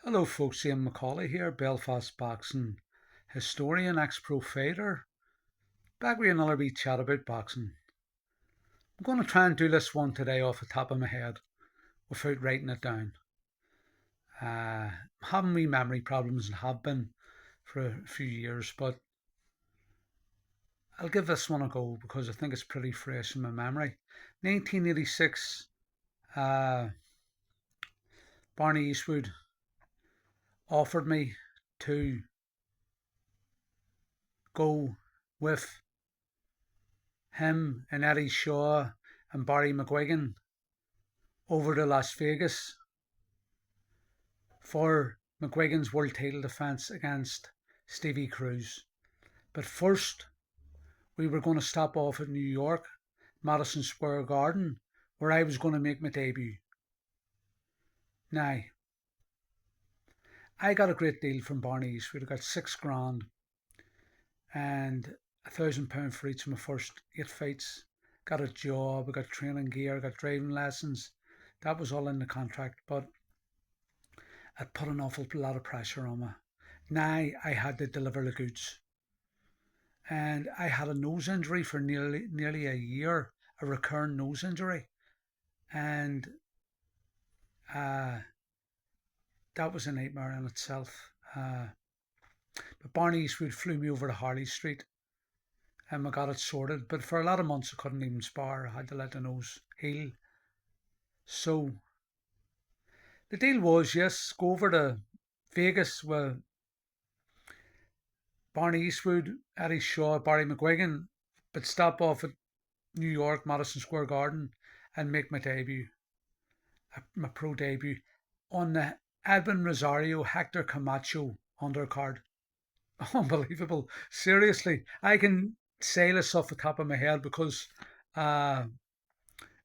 Hello folks, Eamon McAuley here, Belfast boxing historian, ex-pro fighter, back with another wee chat about boxing. I'm going to try and do this one today off the top of my head without writing it down. I'm having wee memory problems and have been for a few years, but I'll give this one a go because I think it's pretty fresh in my memory. 1986, uh, Barney Eastwood offered me to go with him and Eddie Shaw and Barry McGuigan over to Las Vegas for McGuigan's world title defence against Stevie Cruz. But first, we were going to stop off at New York, Madison Square Garden, where I was going to make my debut. Now, I got a great deal from Barney Eastwood. I got £6,000 and £1,000 for each of my first 8 fights. Got a job, I got training gear, I got driving lessons. That was all in the contract, but it put an awful lot of pressure on me. Now I had to deliver the goods. And I had a nose injury for nearly a year, a recurrent nose injury. And uh, that was a nightmare in itself. But Barney Eastwood flew me over to Harley Street and we got it sorted. But for a lot of months I couldn't even spar. I had to let the nose heal. So the deal was, yes, go over to Vegas with Barney Eastwood, Eddie Shaw, Barry McGuigan, but stop off at New York, Madison Square Garden, and make my debut, my pro debut, on the Edwin Rosario Hector Camacho undercard. Unbelievable. Seriously, I can say this off the top of my head because uh,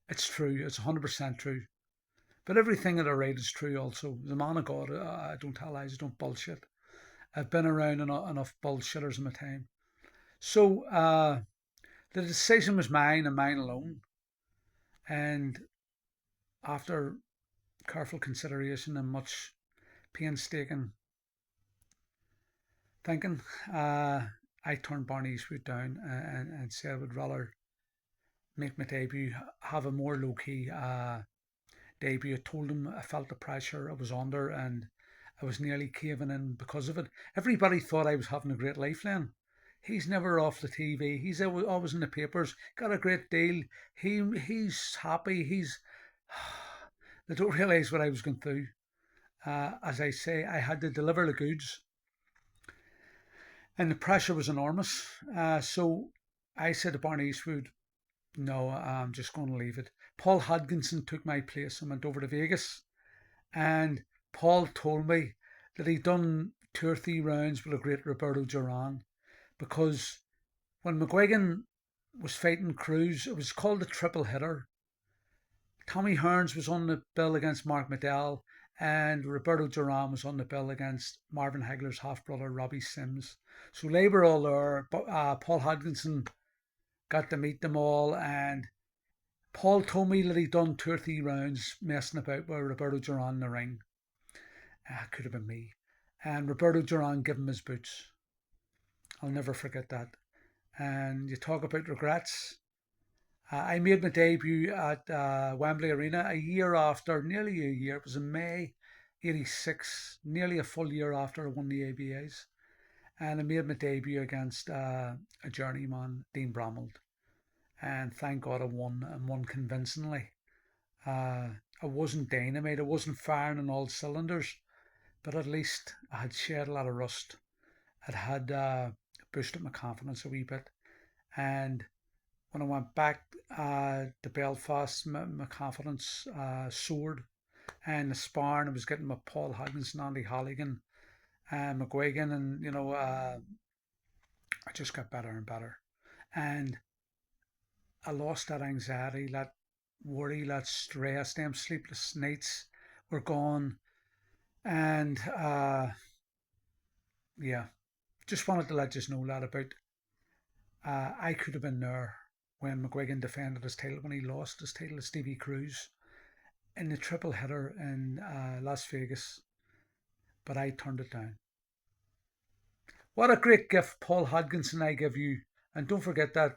it's true. It's 100% true. But everything that I write is true also. The man of God, I don't tell lies, I don't bullshit. I've been around enough bullshitters in my time. So the decision was mine and mine alone. And after careful consideration and much painstaking thinking, I turned Barney Eastwood down and said I would rather make my debut, have a more low key debut. I told him I felt the pressure I was under and I was nearly caving in because of it. Everybody thought I was having a great life then. He's never off the TV. He's always in the papers. Got a great deal. He's happy. They don't realise what I was going through. As I say, I had to deliver the goods, and the pressure was enormous. So I said to Barney Eastwood, "No, I'm just going to leave it." Paul Hodgkinson took my place and went over to Vegas, and Paul told me that he'd done 2 or 3 rounds with a great Roberto Duran because when McGuigan was fighting Cruz, it was called the triple hitter. Tommy Hearns was on the bill against Mark Liddell, and Roberto Duran was on the bill against Marvin Hagler's half brother Robbie Sims. So they were all there. But Paul Hodgkinson got to meet them all, and Paul told me that he'd done 2 or 3 rounds messing about with Roberto Duran in the ring. Could have been me. And Roberto Duran gave him his boots. I'll never forget that. And you talk about regrets. I made my debut at Wembley Arena a year after, nearly a year. It was in May '86, nearly a full year after I won the ABAs. And I made my debut against a journeyman, Dean Bramald. And thank God I won and won convincingly. I wasn't dynamite, I wasn't firing on all cylinders, but at least I had shed a lot of rust. It had boosted my confidence a wee bit. And when I went back to Belfast, my confidence soared. And the sparring, I was getting with Paul Hodgkinson, Andy Holligan, and McGuigan, and I just got better and better. And I lost that anxiety, that worry, that stress, them sleepless nights were gone. And yeah, just wanted to let you know that about. I could have been there when McGuigan defended his title, when he lost his title to Stevie Cruz in the triple hitter in Las Vegas. but I turned it down. What a great gift, Paul Hodgkinson, I give you. And don't forget that